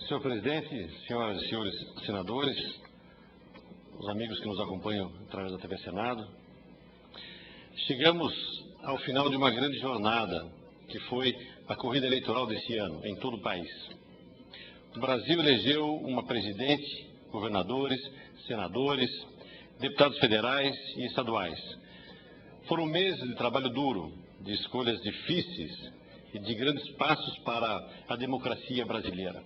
Senhor presidente, senhoras e senhores senadores, os amigos que nos acompanham através da TV Senado, chegamos ao final de uma grande jornada, que foi a corrida eleitoral desse ano, em todo o país. O Brasil elegeu uma presidente, governadores, senadores, deputados federais e estaduais. Foram meses de trabalho duro, de escolhas difíceis e de grandes passos para a democracia brasileira.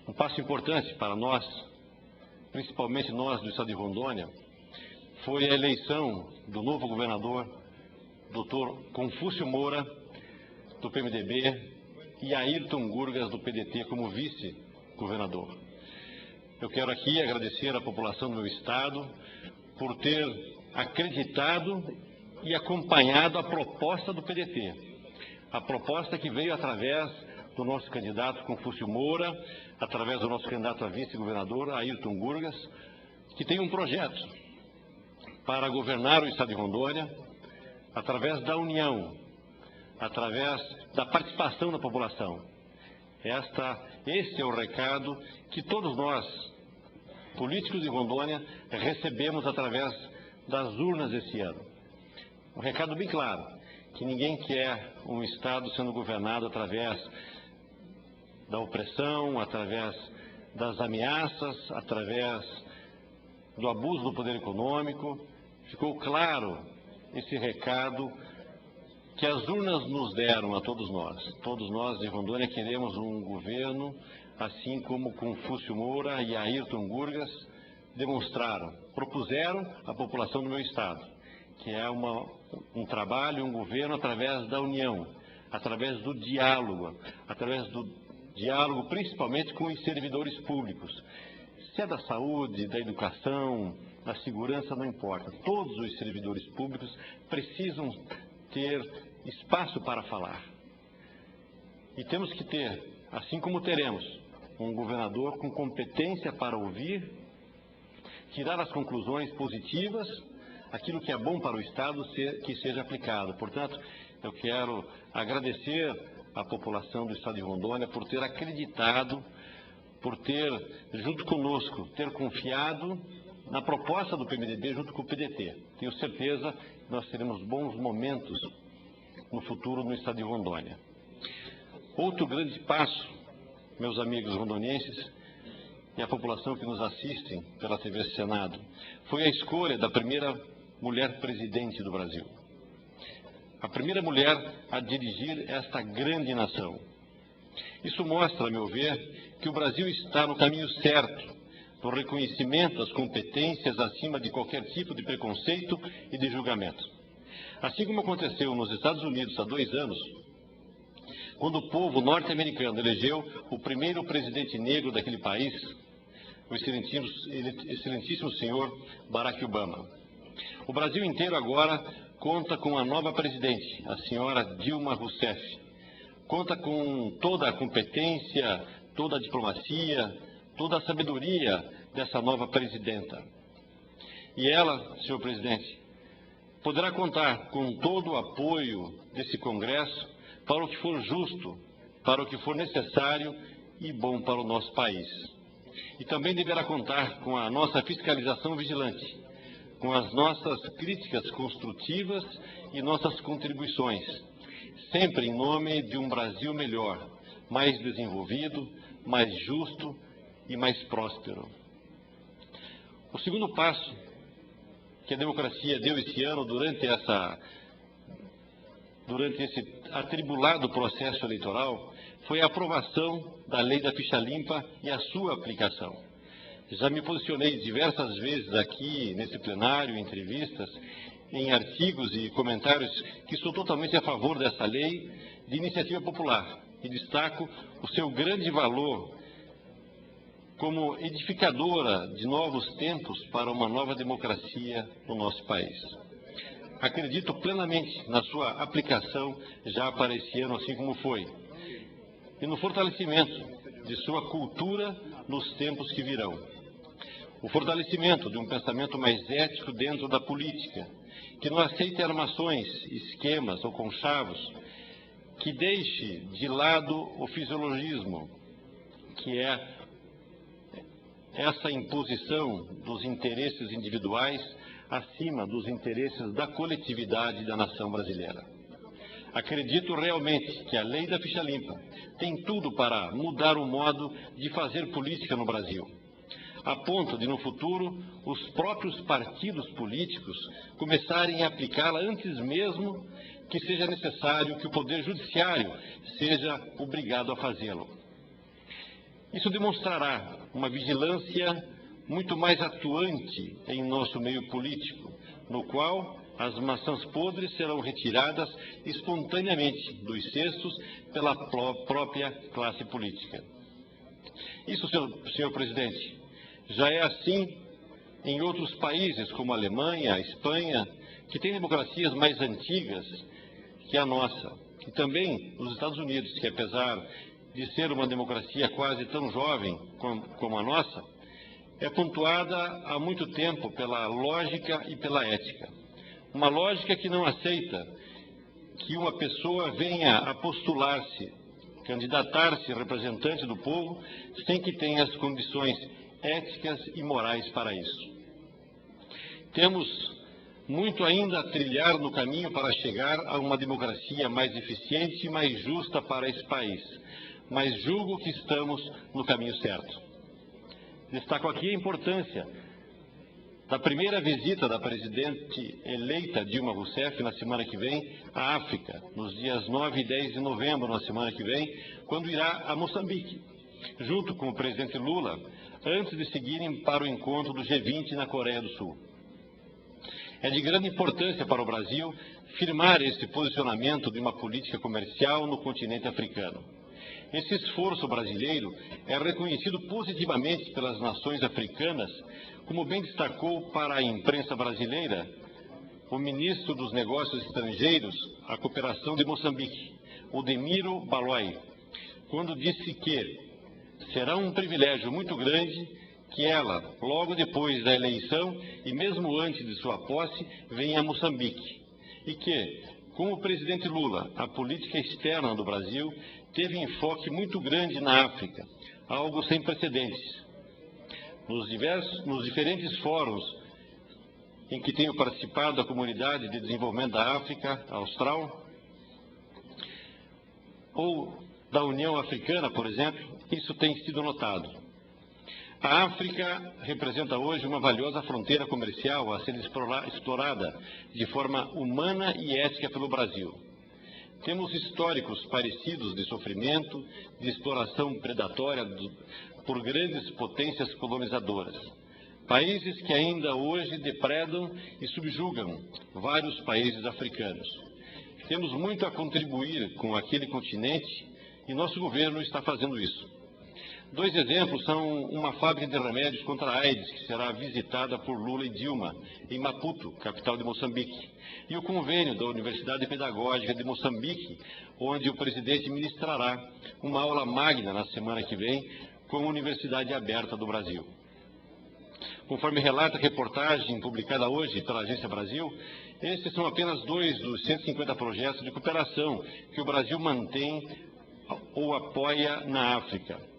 Um passo importante para nós, principalmente nós do estado de Rondônia, foi a eleição do novo governador, Dr. Confúcio Moura, do PMDB, e Ayrton Gurgas, do PDT, como vice-governador. Eu quero aqui agradecer à população do meu estado por ter acreditado e acompanhado a proposta do PDT. A proposta que veio através do nosso candidato Confúcio Moura, através do nosso candidato a vice-governador, Ayrton Gurgas, que tem um projeto para governar o estado de Rondônia através da união, através da participação da população. Esse é o recado que todos nós, políticos de Rondônia, recebemos através das urnas esse ano. Um recado bem claro, que ninguém quer um estado sendo governado através da opressão, através das ameaças, através do abuso do poder econômico. Ficou claro esse recado que as urnas nos deram a todos nós. Todos nós de Rondônia queremos um governo, assim como Confúcio Moura e Ayrton Gurgas demonstraram, propuseram à população do meu estado, que é um trabalho, um governo através da união, através do diálogo principalmente com os servidores públicos. Se é da saúde, da educação, da segurança, não importa. Todos os servidores públicos precisam ter espaço para falar. E temos que ter, assim como teremos, um governador com competência para ouvir, tirar as conclusões positivas, aquilo que é bom para o Estado que seja aplicado. Portanto, eu quero agradecer à população do estado de Rondônia por ter acreditado, por ter, junto conosco, ter confiado na proposta do PMDB junto com o PDT. Tenho certeza que nós teremos bons momentos no futuro no estado de Rondônia. Outro grande passo, meus amigos rondonienses e a população que nos assistem pela TV Senado, foi a escolha da primeira mulher presidente do Brasil. A primeira mulher a dirigir esta grande nação. Isso mostra, a meu ver, que o Brasil está no caminho certo, no reconhecimento das competências acima de qualquer tipo de preconceito e de julgamento. Assim como aconteceu nos Estados Unidos há 2 anos, quando o povo norte-americano elegeu o primeiro presidente negro daquele país, o excelentíssimo senhor Barack Obama. O Brasil inteiro agora conta com a nova presidente, a senhora Dilma Rousseff. Conta com toda a competência, toda a diplomacia, toda a sabedoria dessa nova presidenta. E ela, senhor presidente, poderá contar com todo o apoio desse Congresso para o que for justo, para o que for necessário e bom para o nosso país. E também deverá contar com a nossa fiscalização vigilante, com as nossas críticas construtivas e nossas contribuições, sempre em nome de um Brasil melhor, mais desenvolvido, mais justo e mais próspero. O segundo passo que a democracia deu esse ano durante esse atribulado processo eleitoral foi a aprovação da Lei da Ficha Limpa e a sua aplicação. Já me posicionei diversas vezes aqui, nesse plenário, em entrevistas, em artigos e comentários, que sou totalmente a favor dessa lei de iniciativa popular e destaco o seu grande valor como edificadora de novos tempos para uma nova democracia no nosso país. Acredito plenamente na sua aplicação já para esse ano, assim como foi, e no fortalecimento de sua cultura nos tempos que virão. O fortalecimento de um pensamento mais ético dentro da política, que não aceite armações, esquemas ou conchavos, que deixe de lado o fisiologismo, que é essa imposição dos interesses individuais acima dos interesses da coletividade da nação brasileira. Acredito realmente que a lei da ficha limpa tem tudo para mudar o modo de fazer política no Brasil, a ponto de, no futuro, os próprios partidos políticos começarem a aplicá-la antes mesmo que seja necessário que o Poder Judiciário seja obrigado a fazê-lo. Isso demonstrará uma vigilância muito mais atuante em nosso meio político, no qual as maçãs podres serão retiradas espontaneamente dos cestos pela própria classe política. Isso, senhor presidente, já é assim em outros países como a Alemanha, a Espanha, que têm democracias mais antigas que a nossa, e também nos Estados Unidos, que apesar de ser uma democracia quase tão jovem como a nossa, é pontuada há muito tempo pela lógica e pela ética. Uma lógica que não aceita que uma pessoa venha a postular-se, candidatar-se representante do povo, sem que tenha as condições éticas e morais para isso. Temos muito ainda a trilhar no caminho para chegar a uma democracia mais eficiente e mais justa para esse país, mas julgo que estamos no caminho certo. Destaco aqui a importância da primeira visita da presidente eleita Dilma Rousseff na semana que vem à África, nos dias 9 e 10 de novembro, na semana que vem, quando irá a Moçambique, junto com o presidente Lula, antes de seguirem para o encontro do G20 na Coreia do Sul. É de grande importância para o Brasil firmar esse posicionamento de uma política comercial no continente africano. Esse esforço brasileiro é reconhecido positivamente pelas nações africanas, como bem destacou para a imprensa brasileira o ministro dos Negócios Estrangeiros, a Cooperação de Moçambique, Odemiro Baloi, quando disse que será um privilégio muito grande que ela, logo depois da eleição e mesmo antes de sua posse, venha a Moçambique, e que, com o presidente Lula, a política externa do Brasil teve enfoque muito grande na África, algo sem precedentes. Nos diferentes fóruns em que tenho participado da Comunidade de Desenvolvimento da África Austral, ou da União Africana, por exemplo, isso tem sido notado. A África representa hoje uma valiosa fronteira comercial a ser explorada de forma humana e ética pelo Brasil. Temos históricos parecidos de sofrimento, de exploração predatória por grandes potências colonizadoras. Países que ainda hoje depredam e subjugam vários países africanos. Temos muito a contribuir com aquele continente e nosso governo está fazendo isso. Dois exemplos são uma fábrica de remédios contra a AIDS, que será visitada por Lula e Dilma, em Maputo, capital de Moçambique, e o convênio da Universidade Pedagógica de Moçambique, onde o presidente ministrará uma aula magna na semana que vem com a Universidade Aberta do Brasil. Conforme relata a reportagem publicada hoje pela Agência Brasil, esses são apenas 2 dos 150 projetos de cooperação que o Brasil mantém ou apoia na África.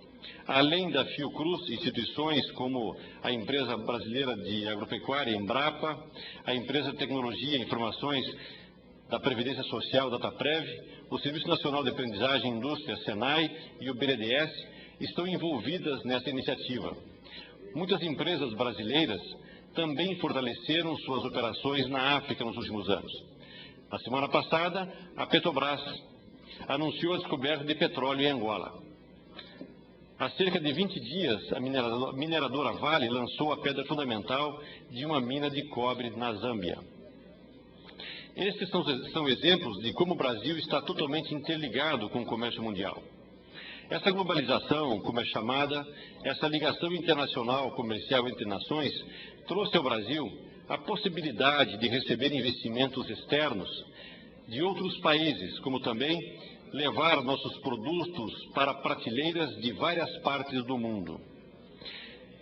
Além da Fiocruz, instituições como a Empresa Brasileira de Agropecuária, Embrapa, a Empresa de Tecnologia e Informações da Previdência Social, Dataprev, o Serviço Nacional de Aprendizagem e Indústria, SENAI, e o BNDES estão envolvidas nessa iniciativa. Muitas empresas brasileiras também fortaleceram suas operações na África nos últimos anos. Na semana passada, a Petrobras anunciou a descoberta de petróleo em Angola. Há cerca de 20 dias, a mineradora Vale lançou a pedra fundamental de uma mina de cobre na Zâmbia. Estes são exemplos de como o Brasil está totalmente interligado com o comércio mundial. Essa globalização, como é chamada, essa ligação internacional comercial entre nações, trouxe ao Brasil a possibilidade de receber investimentos externos de outros países, como também levar nossos produtos para prateleiras de várias partes do mundo.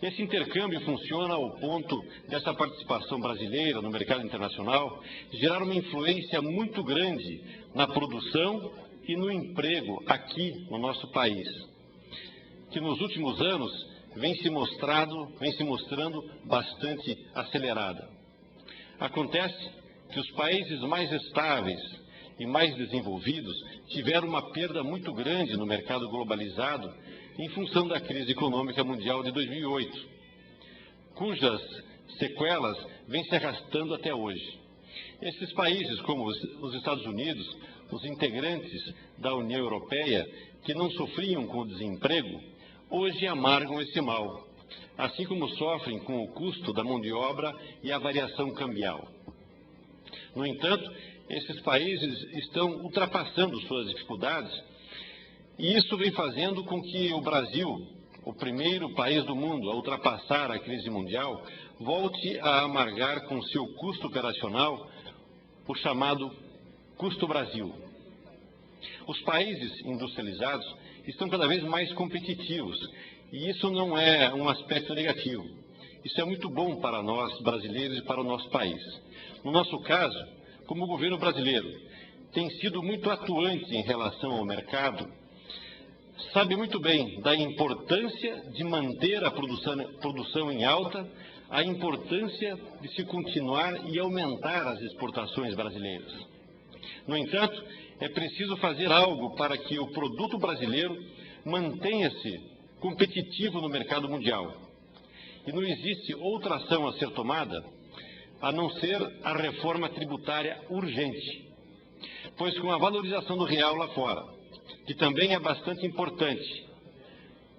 Esse intercâmbio funciona ao ponto dessa participação brasileira no mercado internacional gerar uma influência muito grande na produção e no emprego aqui no nosso país. que nos últimos anos vem se mostrando bastante acelerada. Acontece que os países mais estáveis e mais desenvolvidos tiveram uma perda muito grande no mercado globalizado em função da crise econômica mundial de 2008, cujas sequelas vêm se arrastando até hoje. Esses países, como os Estados Unidos, os integrantes da União Europeia, que não sofriam com o desemprego, hoje amargam esse mal, assim como sofrem com o custo da mão de obra e a variação cambial. No entanto, esses países estão ultrapassando suas dificuldades e isso vem fazendo com que o Brasil, o primeiro país do mundo a ultrapassar a crise mundial, volte a amargar com seu custo operacional o chamado custo Brasil. Os países industrializados estão cada vez mais competitivos e isso não é um aspecto negativo. Isso é muito bom para nós brasileiros e para o nosso país. No nosso caso, como o governo brasileiro tem sido muito atuante em relação ao mercado, sabe muito bem da importância de manter a produção em alta, a importância de se continuar e aumentar as exportações brasileiras. No entanto, é preciso fazer algo para que o produto brasileiro mantenha-se competitivo no mercado mundial. E não existe outra ação a ser tomada a não ser a reforma tributária urgente. Pois com a valorização do real lá fora, que também é bastante importante,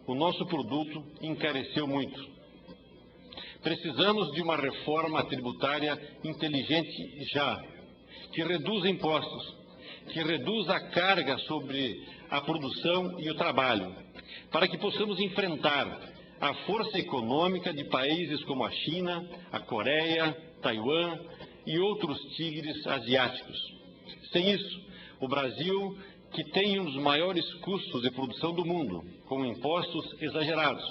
o nosso produto encareceu muito. Precisamos de uma reforma tributária inteligente já, que reduza impostos, que reduza a carga sobre a produção e o trabalho, para que possamos enfrentar a força econômica de países como a China, a Coreia, Taiwan e outros tigres asiáticos. Sem isso, o Brasil, que tem um dos maiores custos de produção do mundo, com impostos exagerados,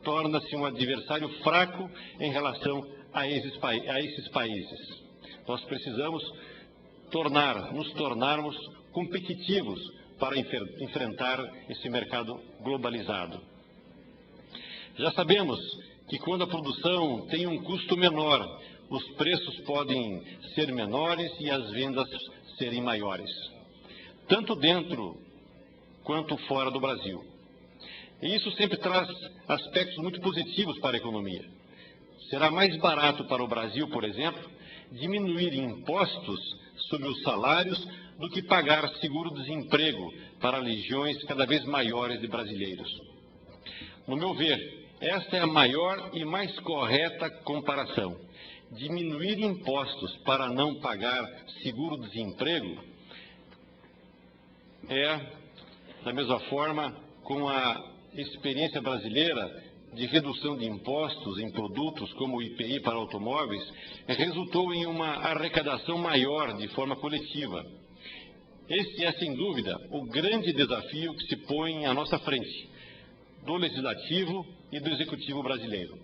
torna-se um adversário fraco em relação a esses países. Nós precisamos nos tornarmos competitivos para enfrentar esse mercado globalizado. Já sabemos que quando a produção tem um custo menor, os preços podem ser menores e as vendas serem maiores, tanto dentro quanto fora do Brasil. E isso sempre traz aspectos muito positivos para a economia. Será mais barato para o Brasil, por exemplo, diminuir impostos sobre os salários do que pagar seguro-desemprego para legiões cada vez maiores de brasileiros. No meu ver, esta é a maior e mais correta comparação. Diminuir impostos para não pagar seguro-desemprego é, da mesma forma, com a experiência brasileira de redução de impostos em produtos como o IPI para automóveis, resultou em uma arrecadação maior de forma coletiva. Esse é, sem dúvida, o grande desafio que se põe à nossa frente, do Legislativo e do Executivo brasileiro.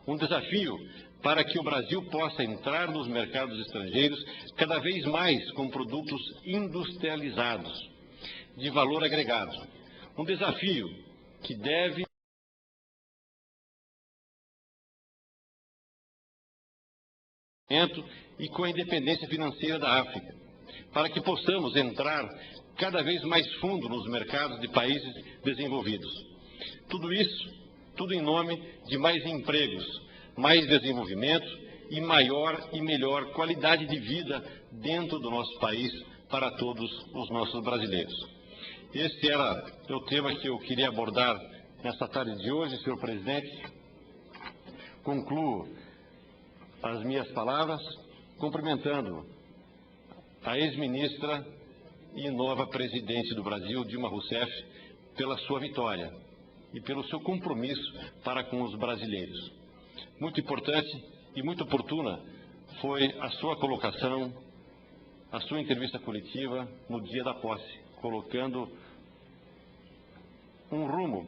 Um desafio para que o Brasil possa entrar nos mercados estrangeiros cada vez mais com produtos industrializados, de valor agregado. Um desafio que deve e com a independência financeira da África, para que possamos entrar cada vez mais fundo nos mercados de países desenvolvidos. Tudo isso, tudo em nome de mais empregos, mais desenvolvimento e maior e melhor qualidade de vida dentro do nosso país para todos os nossos brasileiros. Esse era o tema que eu queria abordar nesta tarde de hoje, senhor presidente. Concluo as minhas palavras cumprimentando a ex-ministra e nova presidente do Brasil, Dilma Rousseff, pela sua vitória e pelo seu compromisso para com os brasileiros. Muito importante e muito oportuna foi a sua colocação, a sua entrevista coletiva no dia da posse, colocando um rumo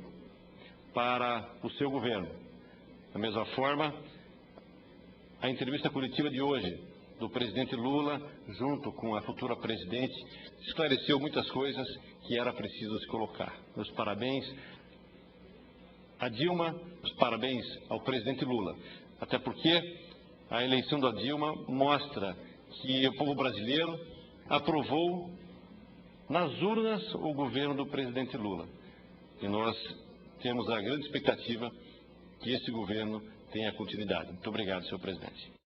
para o seu governo. Da mesma forma, a entrevista coletiva de hoje do presidente Lula, junto com a futura presidente, esclareceu muitas coisas que era preciso se colocar. Meus parabéns a Dilma, os parabéns ao presidente Lula. Até porque a eleição da Dilma mostra que o povo brasileiro aprovou nas urnas o governo do presidente Lula. E nós temos a grande expectativa que esse governo tenha continuidade. Muito obrigado, senhor presidente.